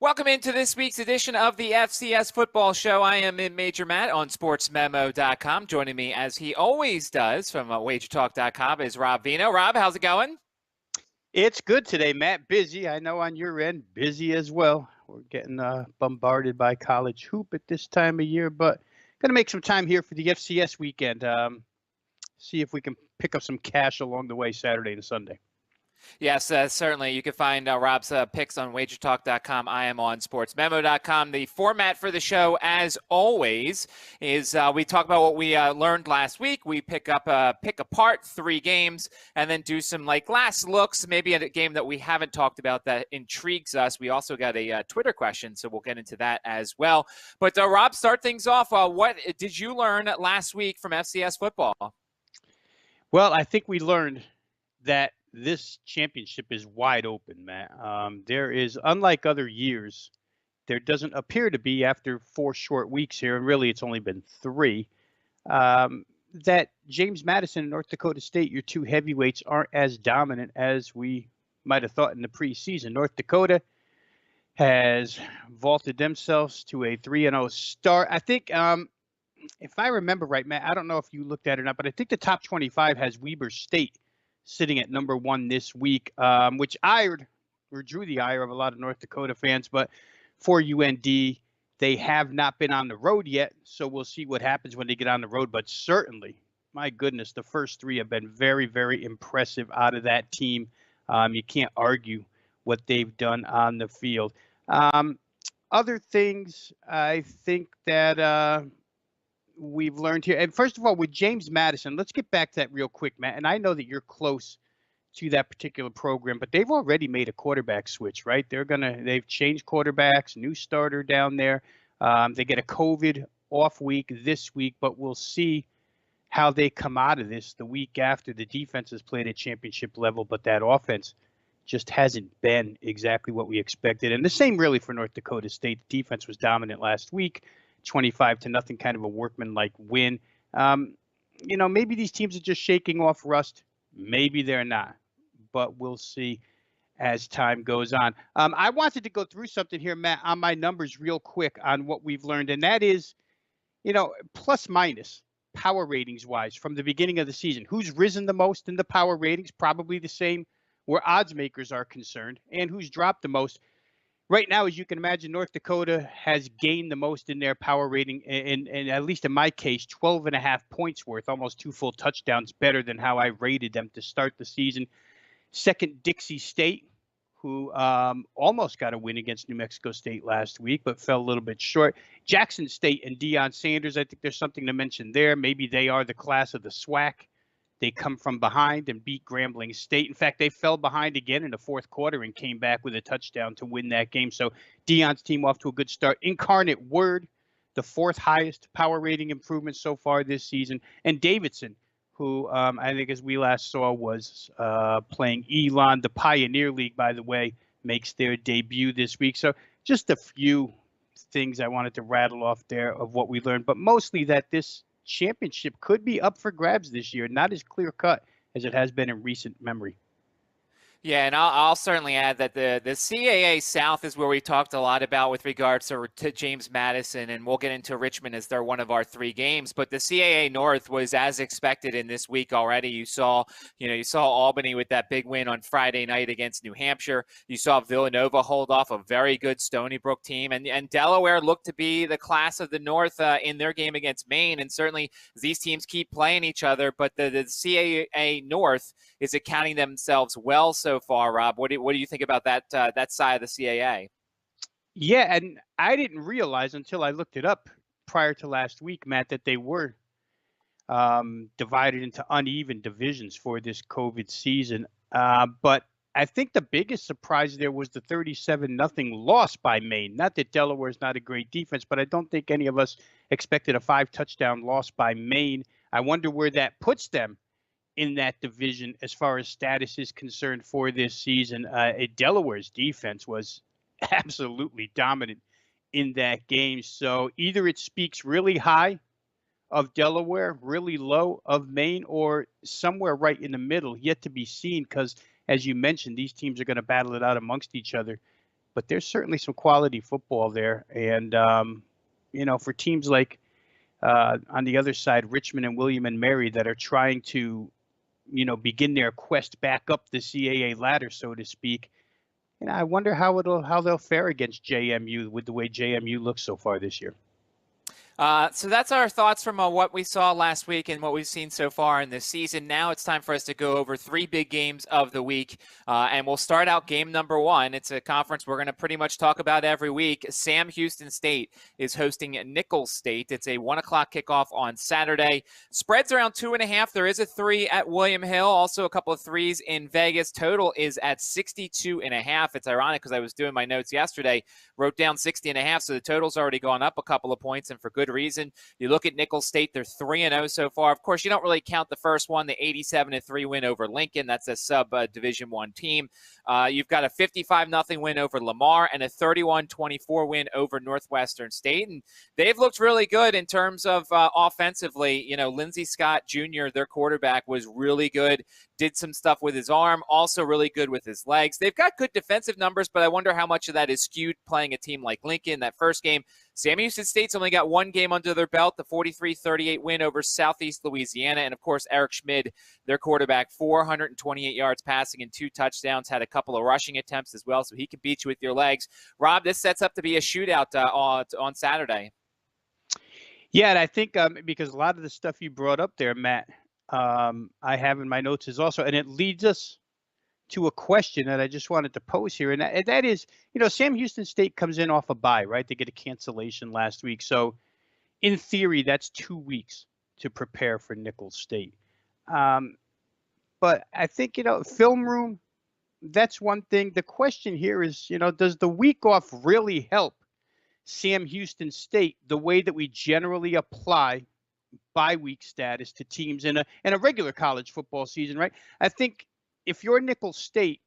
Welcome into this week's edition of the FCS Football Show. I am in Major Matt on SportsMemo.com. Joining me, as he always does, from WagerTalk.com is Rob Veno. Rob, how's it going? It's good today, Matt. Busy. I know on your end, busy as well. We're getting bombarded by college hoop at this time of year, but going to make some time here for the FCS weekend. See if we can pick up some cash along the way Saturday and Sunday. Yes, certainly. You can find Rob's picks on WagerTalk.com. I am on SportsMemo.com. The format for the show, as always, is we talk about what we learned last week. We pick apart 3 games and then do some last looks, maybe at a game that we haven't talked about that intrigues us. We also got a Twitter question, so we'll get into that as well. But Rob, start things off. What did you learn last week from FCS football? Well, I think we learned that this championship is wide open, Matt. There is, unlike other years, there doesn't appear to be, after 4 short weeks here, and really it's only been 3, that James Madison and North Dakota State, your 2 heavyweights, aren't as dominant as we might have thought in the preseason. North Dakota has vaulted themselves to a 3-0 start. I think, if I remember right, Matt, I don't know if you looked at it or not, but I think the top 25 has Weber State sitting at number 1 this week, which drew the ire of a lot of North Dakota fans. But for UND, they have not been on the road yet, so we'll see what happens when they get on the road. But certainly, my goodness, the first 3 have been very, very impressive out of that team. You can't argue what they've done on the field. Other things I think that we've learned here. And first of all, with James Madison, let's get back to that real quick, Matt. And I know that you're close to that particular program, but they've already made a quarterback switch, right? They've changed quarterbacks, new starter down there. They get a COVID off week this week, but we'll see how they come out of this the week after. The defense has played at championship level, but that offense just hasn't been exactly what we expected. And the same really for North Dakota State. The defense was dominant last week. 25-0, kind of a workman-like win. Maybe these teams are just shaking off rust. Maybe they're not, but we'll see as time goes on. I wanted to go through something here, Matt, on my numbers real quick on what we've learned, and that is, plus minus power ratings wise from the beginning of the season. Who's risen the most in the power ratings? Probably the same where odds makers are concerned, and who's dropped the most. Right now, as you can imagine, North Dakota has gained the most in their power rating, and at least in my case, 12.5 points worth, almost 2 full touchdowns better than how I rated them to start the season. Second, Dixie State, who almost got a win against New Mexico State last week, but fell a little bit short. Jackson State and Deion Sanders, I think there's something to mention there. Maybe they are the class of the SWAC. They come from behind and beat Grambling State. In fact, they fell behind again in the 4th quarter and came back with a touchdown to win that game. So Deion's team off to a good start. Incarnate Word, the 4th highest power rating improvement so far this season. And Davidson, who I think as we last saw was playing Elon. The Pioneer League, by the way, makes their debut this week. So just a few things I wanted to rattle off there of what we learned, but mostly that this championship could be up for grabs this year, not as clear cut as it has been in recent memory. Yeah, and I'll certainly add that the CAA South is where we talked a lot about with regards to James Madison, and we'll get into Richmond as they're one of our 3 games. But the CAA North was as expected in this week already. You saw Albany with that big win on Friday night against New Hampshire. You saw Villanova hold off a very good Stony Brook team, and Delaware looked to be the class of the North in their game against Maine. And certainly these teams keep playing each other, but the CAA North is accounting themselves well so far. Rob, what do you think about that side of the CAA? Yeah, and I didn't realize until I looked it up prior to last week, Matt, that they were divided into uneven divisions for this COVID season. But I think the biggest surprise there was the 37-0 loss by Maine. Not that Delaware is not a great defense, but I don't think any of us expected a 5-touchdown loss by Maine. I wonder where that puts them in that division as far as status is concerned for this season. Delaware's defense was absolutely dominant in that game. So either it speaks really high of Delaware, really low of Maine, or somewhere right in the middle, yet to be seen, because as you mentioned, these teams are going to battle it out amongst each other but there's certainly some quality football there. And, for teams like on the other side, Richmond and William and Mary that are trying to, begin their quest back up the CAA ladder, so to speak. I wonder how they'll fare against JMU with the way JMU looks so far this year. So that's our thoughts from what we saw last week and what we've seen so far in this season. Now it's time for us to go over 3 big games of the week, and we'll start out game number 1. It's a conference we're going to pretty much talk about every week. Sam Houston State is hosting Nicholls State. It's a 1 o'clock kickoff on Saturday. Spreads around 2.5. There is a 3 at William Hill, also a couple of 3s in Vegas. Total is at 62.5. It's ironic because I was doing my notes yesterday, wrote down 60.5, so the total's already gone up a couple of points, and for good reason. You look at Nicholls State, they're 3-0 so far. Of course, you don't really count the first one, the 87-3 win over Lincoln. That's a sub-Division I team. You've got a 55-0 win over Lamar and a 31-24 win over Northwestern State. And they've looked really good in terms of offensively. Lindsey Scott Jr., their quarterback, was really good, did some stuff with his arm, also really good with his legs. They've got good defensive numbers, but I wonder how much of that is skewed playing a team like Lincoln. That first game, Sam Houston State's only got 1 game under their belt, the 43-38 win over Southeast Louisiana. And, of course, Eric Schmid, their quarterback, 428 yards passing and 2 touchdowns, had a couple of rushing attempts as well, so he can beat you with your legs. Rob, this sets up to be a shootout on Saturday. Yeah, and I think because a lot of the stuff you brought up there, Matt, I have in my notes is also, and it leads us to a question that I just wanted to pose here, and that is, Sam Houston State comes in off a bye, right? They get a cancellation last week. So in theory, that's 2 weeks to prepare for Nicholls State. But I think, film room, that's one thing. The question here is, does the week off really help Sam Houston State the way that we generally apply bye-week status to teams in a regular college football season, right? I think if you're Nicholls State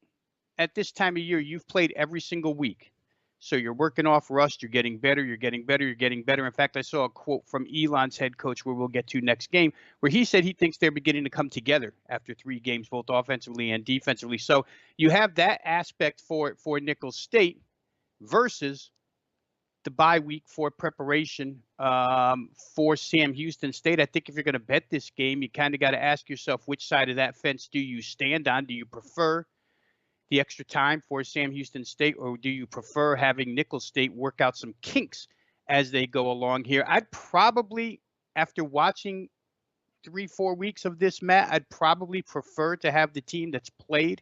at this time of year, you've played every single week. So you're working off rust, you're getting better, you're getting better, you're getting better. In fact, I saw a quote from Elon's head coach, where we'll get to next game, where he said he thinks they're beginning to come together after 3 games, both offensively and defensively. So you have that aspect for Nicholls State versus the bye week for preparation for Sam Houston State. I think if you're going to bet this game, you kind of got to ask yourself, which side of that fence do you stand on? Do you prefer the extra time for Sam Houston State, or do you prefer having Nicholls State work out some kinks as they go along here? I'd probably, after watching 3-4 weeks of this, Matt, I'd probably prefer to have the team that's played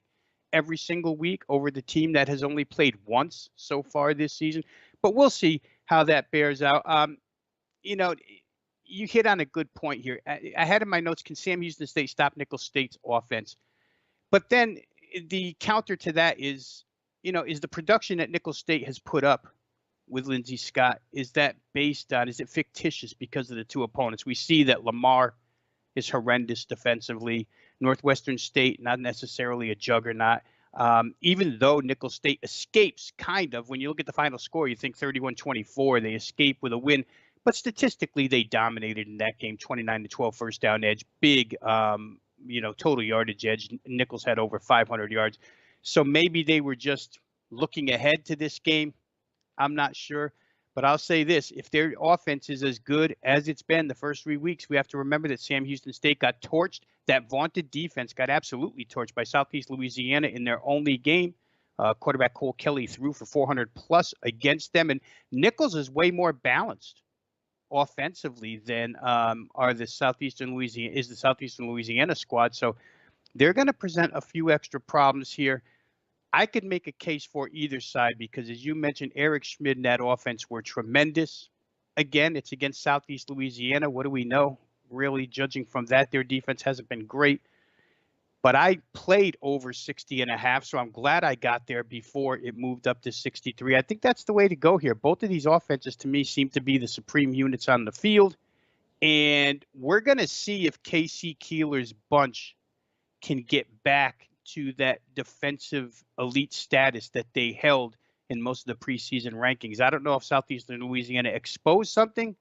every single week over the team that has only played once so far this season. But we'll see how that bears out. You hit on a good point here. I had in my notes, can Sam Houston State stop Nicholls State's offense? But then the counter to that is, is the production that Nicholls State has put up with Lindsey Scott, is that based on, is it fictitious because of the 2 opponents? We see that Lamar is horrendous defensively. Northwestern State, not necessarily a juggernaut. Even though Nicholls State escapes, kind of, when you look at the final score, you think 31-24, they escape with a win. But statistically, they dominated in that game, 29-12 first down edge, big, total yardage edge. Nicholls had over 500 yards. So maybe they were just looking ahead to this game. I'm not sure. But I'll say this, if their offense is as good as it's been the first 3 weeks, we have to remember that Sam Houston State got torched. That vaunted defense got absolutely torched by Southeast Louisiana in their only game. Quarterback Cole Kelly threw for 400+ against them. And Nicholls is way more balanced offensively than the Southeastern Louisiana squad. So they're going to present a few extra problems here. I could make a case for either side because, as you mentioned, Eric Schmid and that offense were tremendous. Again, it's against Southeast Louisiana. What do we know? Really, judging from that, their defense hasn't been great. But I played over 60.5, so I'm glad I got there before it moved up to 63. I think that's the way to go here. Both of these offenses, to me, seem to be the supreme units on the field. And we're going to see if K.C. Keeler's bunch can get back to that defensive elite status that they held in most of the preseason rankings. I don't know if Southeastern Louisiana exposed something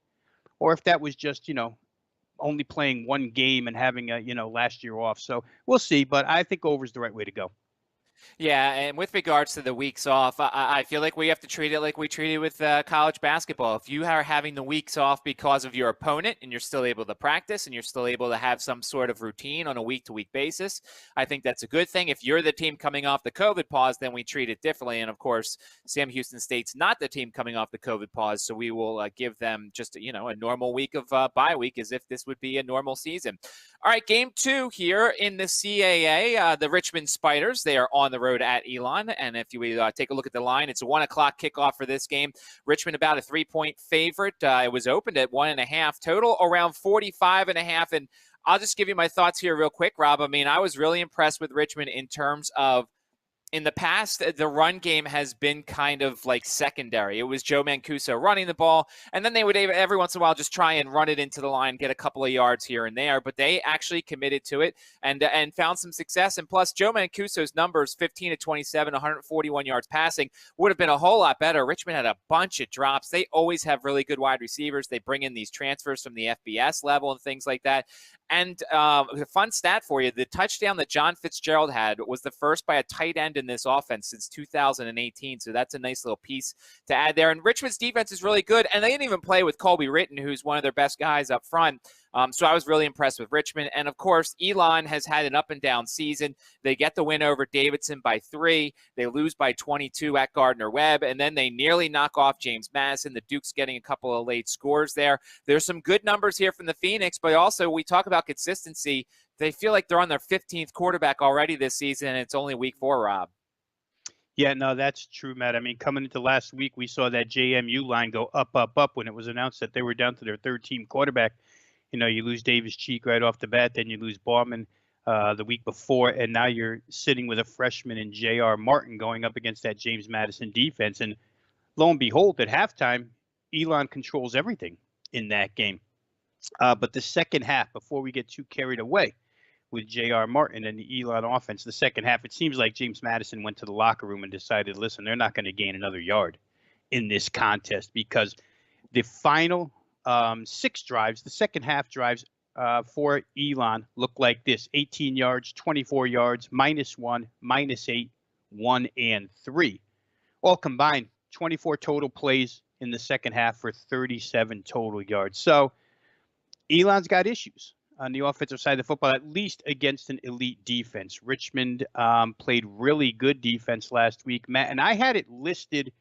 or if that was just, only playing 1 game and having a, last year off. So we'll see, but I think over is the right way to go. Yeah, and with regards to the weeks off, I feel like we have to treat it like we treat it with college basketball. If you are having the weeks off because of your opponent and you're still able to practice and you're still able to have some sort of routine on a week-to-week basis, I think that's a good thing. If you're the team coming off the COVID pause, then we treat it differently. And of course, Sam Houston State's not the team coming off the COVID pause, so we will give them just a normal week of bye week as if this would be a normal season. All right, game 2 here in the CAA. The Richmond Spiders, they are on the road at Elon. And if you take a look at the line, it's a 1 o'clock kickoff for this game. Richmond about a 3-point favorite. It was opened at 1.5, total around 45.5. And I'll just give you my thoughts here real quick, Rob. I mean, I was really impressed with Richmond in terms of in the past, the run game has been kind of like secondary. It was Joe Mancuso running the ball, and then they would every once in a while just try and run it into the line, get a couple of yards here and there. But they actually committed to it and found some success. And plus, Joe Mancuso's numbers, 15 to 27, 141 yards passing, would have been a whole lot better. Richmond had a bunch of drops. They always have really good wide receivers. They bring in these transfers from the FBS level and things like that. And a fun stat for you, the touchdown that John Fitzgerald had was the first by a tight end in this offense since 2018. So that's a nice little piece to add there. And Richmond's defense is really good. And they didn't even play with Colby Ritten, who's one of their best guys up front. So I was really impressed with Richmond. And, of course, Elon has had an up-and-down season. They get the win over Davidson by 3. They lose by 22 at Gardner-Webb. And then they nearly knock off James Madison. The Duke's getting a couple of late scores there. There's some good numbers here from the Phoenix, but also we talk about consistency. They feel like they're on their 15th quarterback already this season, and it's only week 4, Rob. Yeah, no, that's true, Matt. I mean, coming into last week, we saw that JMU line go up, up, up when it was announced that they were down to their third-team quarterback. You lose Davis Cheek right off the bat, then you lose Bauman the week before, and now you're sitting with a freshman in J.R. Martin going up against that James Madison defense. And lo and behold, at halftime, Elon controls everything in that game. But the second half, before we get too carried away with J.R. Martin and the Elon offense, the second half, it seems like James Madison went to the locker room and decided, listen, they're not going to gain another yard in this contest, because the final 6 drives, the second half drives for Elon look like this: 18 yards, 24 yards, -1, -8, 1, and 3. All combined, 24 total plays in the second half for 37 total yards. So Elon's got issues on the offensive side of the football, at least against an elite defense. Richmond played really good defense last week, Matt, and I had it listed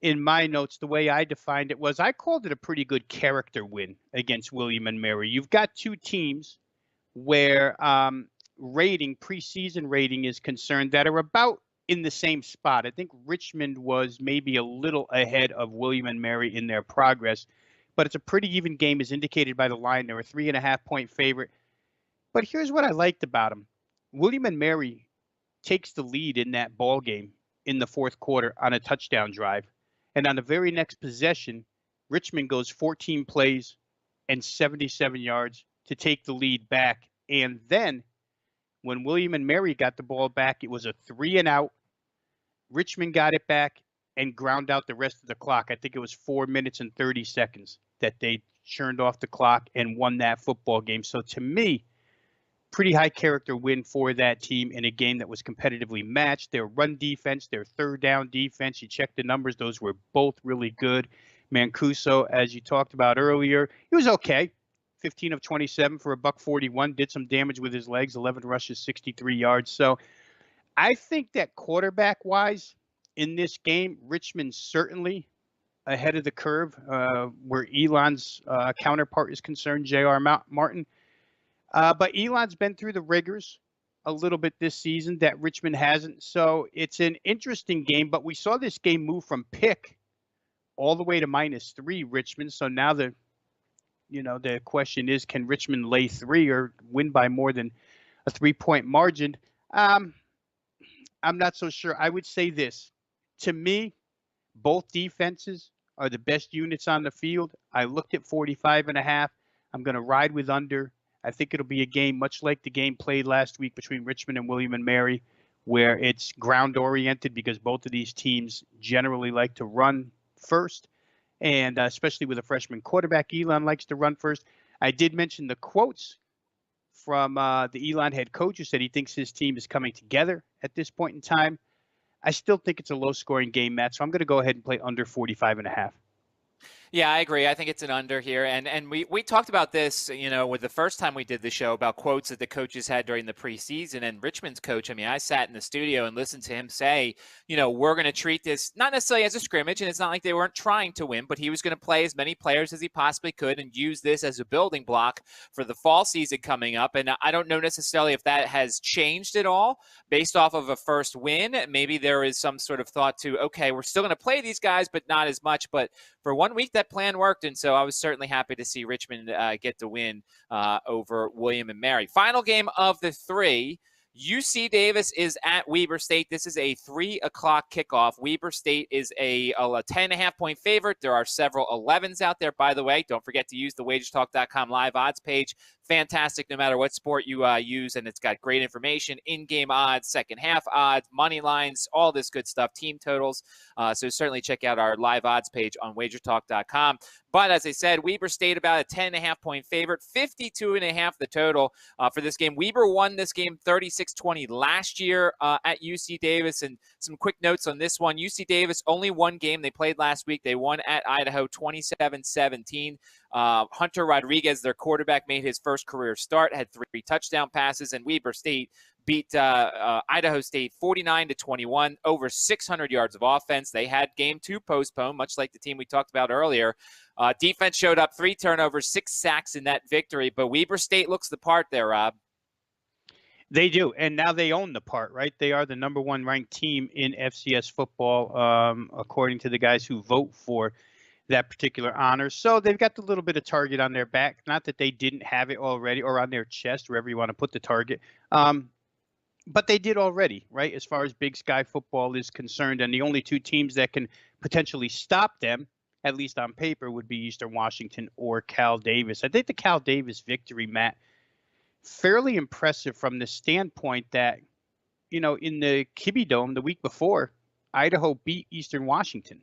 in my notes. The way I defined it was, I called it a pretty good character win against William and Mary. You've got two teams where preseason rating is concerned, that are about in the same spot. I think Richmond was maybe a little ahead of William and Mary in their progress, but it's a pretty even game as indicated by the line. They're a 3.5-point favorite. But here's what I liked about them. William and Mary takes the lead in that ball game in the fourth quarter on a touchdown drive. And on the very next possession, Richmond goes 14 plays and 77 yards to take the lead back. And then when William and Mary got the ball back, it was a 3-and-out. Richmond got it back and ground out the rest of the clock. I think it was 4 minutes and 30 seconds that they churned off the clock and won that football game. So to me, pretty high character win for that team in a game that was competitively matched. Their run defense, their third down defense, you check the numbers, those were both really good. Mancuso, as you talked about earlier, he was okay. 15 of 27 for $141, did some damage with his legs, 11 rushes, 63 yards. So I think that quarterback-wise in this game, Richmond certainly ahead of the curve where Elon's counterpart is concerned, J.R. Martin. But Elon's been through the rigors a little bit this season that Richmond hasn't. So it's an interesting game, but we saw this game move from pick all the way to -3 Richmond. So now the question is, can Richmond lay 3 or win by more than a 3-point margin? I'm not so sure. I would say this. To me, both defenses are the best units on the field. I looked at 45.5. I'm going to ride with under. I think it'll be a game much like the game played last week between Richmond and William and Mary, where it's ground-oriented because both of these teams generally like to run first, and especially with a freshman quarterback, Elon likes to run first. I did mention the quotes from the Elon head coach, who said he thinks his team is coming together at this point in time. I still think it's a low-scoring game, Matt, so I'm going to go ahead and play under 45.5. Yeah, I agree. I think it's an under here. And we talked about this, with the first time we did the show about quotes that the coaches had during the preseason. And Richmond's coach, I mean, I sat in the studio and listened to him say, we're going to treat this not necessarily as a scrimmage, and it's not like they weren't trying to win, but he was going to play as many players as he possibly could and use this as a building block for the fall season coming up. And I don't know necessarily if that has changed at all based off of a first win. Maybe there is some sort of thought to, okay, we're still going to play these guys, but not as much. But for 1 week, that plan worked, and so I was certainly happy to see Richmond get the win over William and Mary. Final game of the three. UC Davis is at Weber State. This is a 3 o'clock kickoff. Weber State is a 10.5-point favorite. There are several 11s out there, by the way. Don't forget to use the WagerTalk.com live odds page. Fantastic no matter what sport you use, and it's got great information, in-game odds, second half odds, money lines, all this good stuff, team totals. So certainly check out our live odds page on WagerTalk.com. But as I said, Weber State about a 10.5-point favorite, 52.5 the total for this game. Weber won this game 36-20 last year at UC Davis. And some quick notes on this one. UC Davis, only one game they played last week. They won at Idaho 27-17. Hunter Rodriguez, their quarterback, made his first career start, had 3 touchdown passes, and Weber State beat Idaho State 49-21, over 600 yards of offense. They had game 2 postponed, much like the team we talked about earlier. Defense showed up, 3 turnovers, 6 sacks in that victory, but Weber State looks the part there, Rob. They do, and now they own the part, right? They are the number 1 ranked team in FCS football, according to the guys who vote for that particular honor. So they've got the little bit of target on their back. Not that they didn't have it already, or on their chest, wherever you want to put the target. But they did already, right, as far as Big Sky football is concerned. And the only 2 teams that can potentially stop them, at least on paper, would be Eastern Washington or Cal Davis. I think the Cal Davis victory, Matt, fairly impressive from the standpoint that, in the Kibbe Dome the week before, Idaho beat Eastern Washington.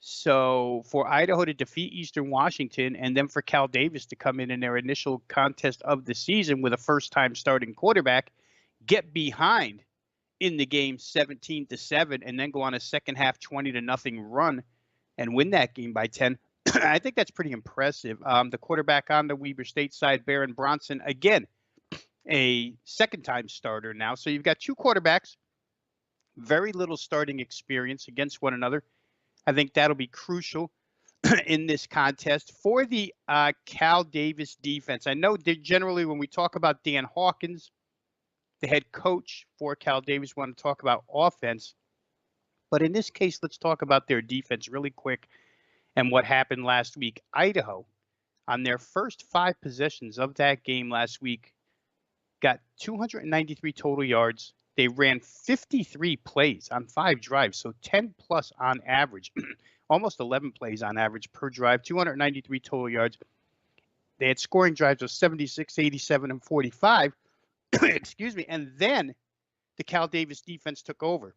So for Idaho to defeat Eastern Washington and then for Cal Davis to come in their initial contest of the season with a first-time starting quarterback, get behind in the game 17-7, and then go on a second half 20-0 run and win that game by 10. I think that's pretty impressive. The quarterback on the Weber State side, Baron Bronson, again, a second-time starter now. So you've got 2 quarterbacks, very little starting experience against one another. I think that'll be crucial in this contest for the Cal Davis defense. I know that generally when we talk about Dan Hawkins, the head coach for Cal Davis, want to talk about offense. But in this case, let's talk about their defense really quick and what happened last week. Idaho, on their first 5 possessions of that game last week, got 293 total yards. They ran 53 plays on 5 drives, so 10 plus on average, almost 11 plays on average per drive, 293 total yards. They had scoring drives of 76, 87, and 45. Excuse me. And then the Cal Davis defense took over.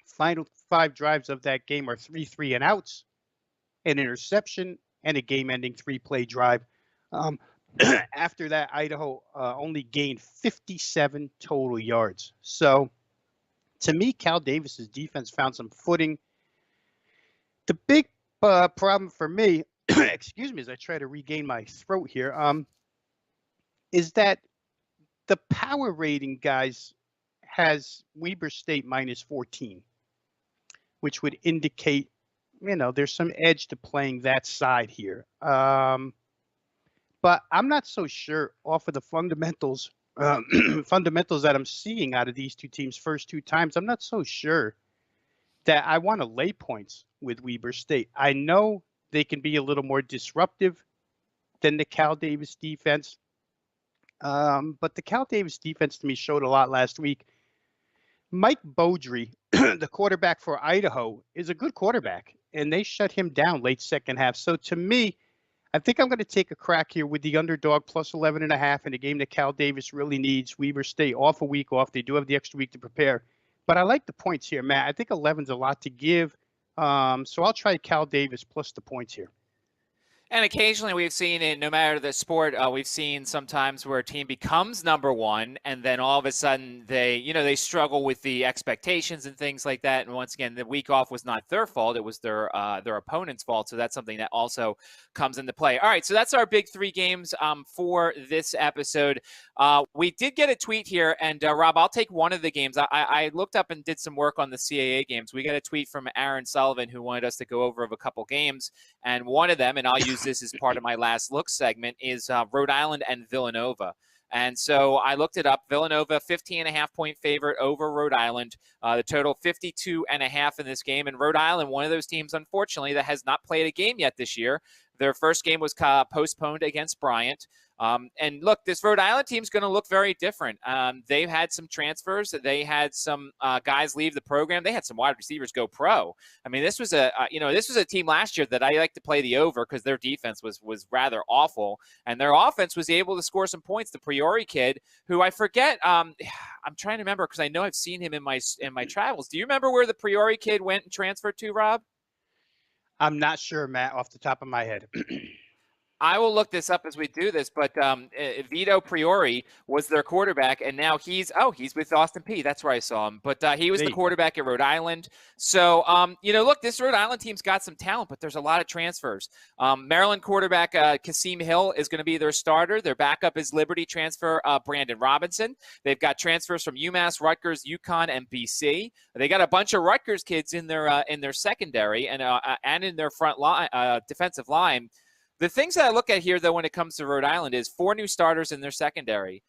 Final 5 drives of that game are 3 3-and-outs, an interception, and a game-ending 3-play drive. After that, Idaho only gained 57 total yards. So, to me, Cal Davis's defense found some footing. The big problem for me, excuse me, as I try to regain my throat here, is that the power rating, guys, has Weber State minus 14, which would indicate, there's some edge to playing that side here. But I'm not so sure off of the fundamentals that I'm seeing out of these 2 teams first 2 times. I'm not so sure that I want to lay points with Weber State. I know they can be a little more disruptive than the Cal Davis defense. But the Cal Davis defense to me showed a lot last week. Mike Beaudry, the quarterback for Idaho, is a good quarterback, and they shut him down late second half. So to me, I think I'm going to take a crack here with the underdog plus 11.5 in a game that Cal Davis really needs. Weber State off a week off. They do have the extra week to prepare. But I like the points here, Matt. I think 11's a lot to give. So I'll try Cal Davis plus the points here. And occasionally we've seen it, no matter the sport, we've seen sometimes where a team becomes number one and then all of a sudden they struggle with the expectations and things like that. And once again, the week off was not their fault. It was their opponent's fault. So that's something that also comes into play. All right. So that's our big three games for this episode. We did get a tweet here, and Rob, I'll take one of the games. I looked up and did some work on the CAA games. We got a tweet from Aaron Sullivan who wanted us to go over a couple games. And one of them, and I'll use this as part of my last look segment, is Rhode Island and Villanova. And so I looked it up. Villanova, 15.5-point favorite over Rhode Island. The total 52.5 in this game. And Rhode Island, one of those teams, unfortunately, that has not played a game yet this year. Their first game was postponed against Bryant. And look, this Rhode Island team's going to look very different. They've had some transfers. They had some guys leave the program. They had some wide receivers go pro. I mean, this was a team last year that I like to play the over because their defense was rather awful, and their offense was able to score some points. The Priori kid, who I forget, I'm trying to remember because I know I've seen him in my travels. Do you remember where the Priori kid went and transferred to, Rob? I'm not sure, Matt, off the top of my head. I will look this up as we do this, but Vito Priori was their quarterback, and now he's with Austin Peay. That's where I saw him. But he was the quarterback at Rhode Island. So, look, this Rhode Island team's got some talent, but there's a lot of transfers. Maryland quarterback Kasim Hill is going to be their starter. Their backup is Liberty transfer Brandon Robinson. They've got transfers from UMass, Rutgers, UConn, and BC. They got a bunch of Rutgers kids in their secondary and in their front line, defensive line. The things that I look at here, though, when it comes to Rhode Island is 4 new starters in their secondary.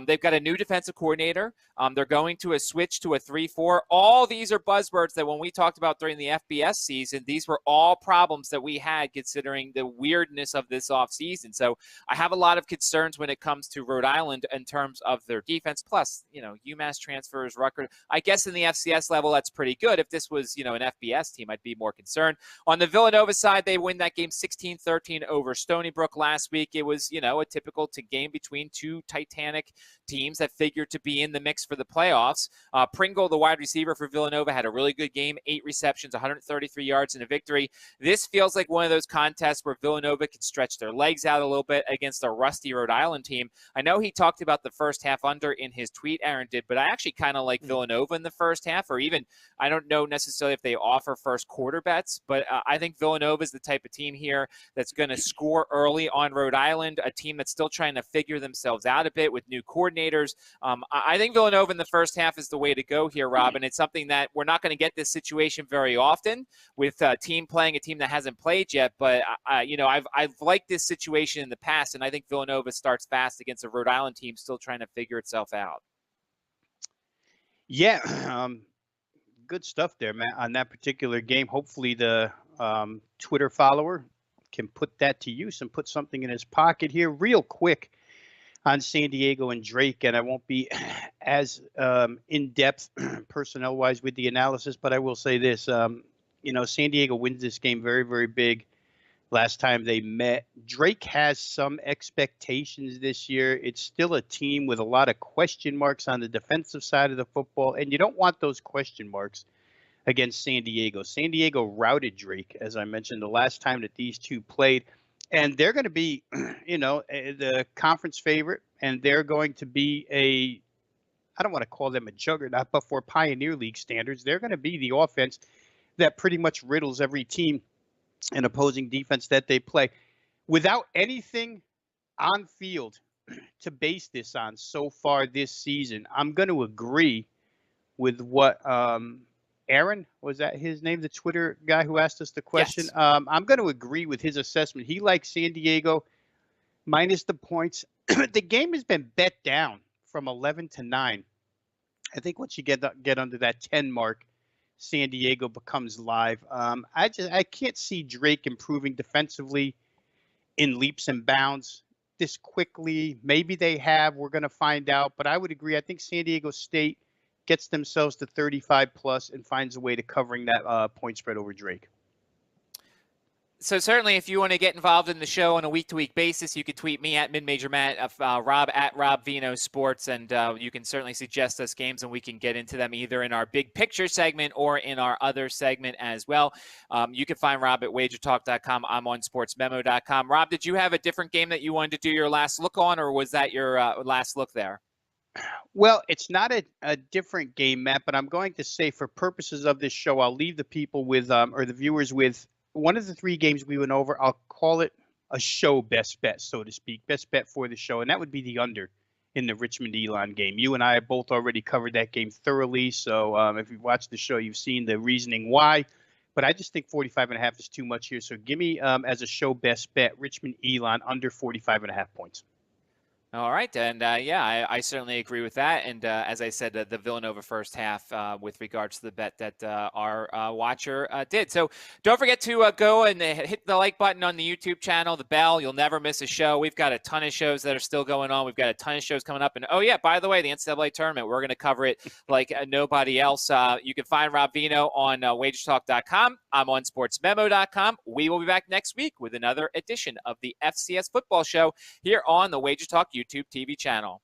They've got a new defensive coordinator. They're going to a switch to a 3-4. All these are buzzwords that when we talked about during the FBS season, these were all problems that we had considering the weirdness of this offseason. So I have a lot of concerns when it comes to Rhode Island in terms of their defense. Plus, UMass transfers, Rutgers. I guess in the FCS level, that's pretty good. If this was, an FBS team, I'd be more concerned. On the Villanova side, they win that game 16-13 over Stony Brook last week. It was, a typical game between two Titanic teams that figured to be in the mix for the playoffs. Pringle, the wide receiver for Villanova, had a really good game, 8 receptions, 133 yards, and a victory. This feels like one of those contests where Villanova can stretch their legs out a little bit against a rusty Rhode Island team. I know he talked about the first half under in his tweet, Aaron did, but I actually kind of like Villanova in the first half, or even, I don't know necessarily if they offer first quarter bets, but I think Villanova is the type of team here that's going to score early on Rhode Island, a team that's still trying to figure themselves out a bit with new coordinators. I think Villanova in the first half is the way to go here, Rob, and it's something that we're not going to get this situation very often with a team playing a team that hasn't played yet, but I've liked this situation in the past, and I think Villanova starts fast against a Rhode Island team still trying to figure itself out. Yeah, good stuff there, Matt, on that particular game. Hopefully the Twitter follower can put that to use and put something in his pocket here real quick on San Diego and Drake, and I won't be as in-depth personnel-wise with the analysis, but I will say this. San Diego wins this game very, very big last time they met. Drake has some expectations this year. It's still a team with a lot of question marks on the defensive side of the football, and you don't want those question marks against San Diego. San Diego routed Drake, as I mentioned, the last time that these two played. And they're going to be, the conference favorite, and they're going to be I don't want to call them a juggernaut, but for Pioneer League standards, they're going to be the offense that pretty much riddles every team and opposing defense that they play. Without anything on field to base this on so far this season, I'm going to agree with what Aaron, was that his name, the Twitter guy who asked us the question? Yes. I'm going to agree with his assessment. He likes San Diego minus the points. The game has been bet down from 11 to 9. I think once you get under that 10 mark, San Diego becomes live. I can't see Drake improving defensively in leaps and bounds this quickly. Maybe they have. We're going to find out. But I would agree. I think San Diego State gets themselves to 35 plus and finds a way to covering that point spread over Drake. So certainly, if you want to get involved in the show on a week-to-week basis, you can tweet me at MidMajorMatt, Rob at Rob Veno Sports, and you can certainly suggest us games, and we can get into them either in our big picture segment or in our other segment as well. You can find Rob at WagerTalk.com. I'm on SportsMemo.com. Rob, did you have a different game that you wanted to do your last look on, or was that your last look there? Well, it's not a different game, Matt, but I'm going to say for purposes of this show, I'll leave the people with, or the viewers with, one of the three games we went over. I'll call it a show best bet, so to speak, best bet for the show, and that would be the under in the Richmond Elon game. You and I have both already covered that game thoroughly, so if you've watched the show, you've seen the reasoning why. But I just think 45.5 is too much here, so give me as a show best bet Richmond Elon under 45.5 points. All right, and yeah, I certainly agree with that. And as I said, the Villanova first half with regards to the bet that our watcher did. So don't forget to go and hit the like button on the YouTube channel, the bell. You'll never miss a show. We've got a ton of shows that are still going on. We've got a ton of shows coming up. And, oh, yeah, by the way, the NCAA tournament, we're going to cover it like nobody else. You can find Rob Veno on WagerTalk.com. I'm on SportsMemo.com. We will be back next week with another edition of the FCS Football Show here on the WagerTalk YouTube TV channel.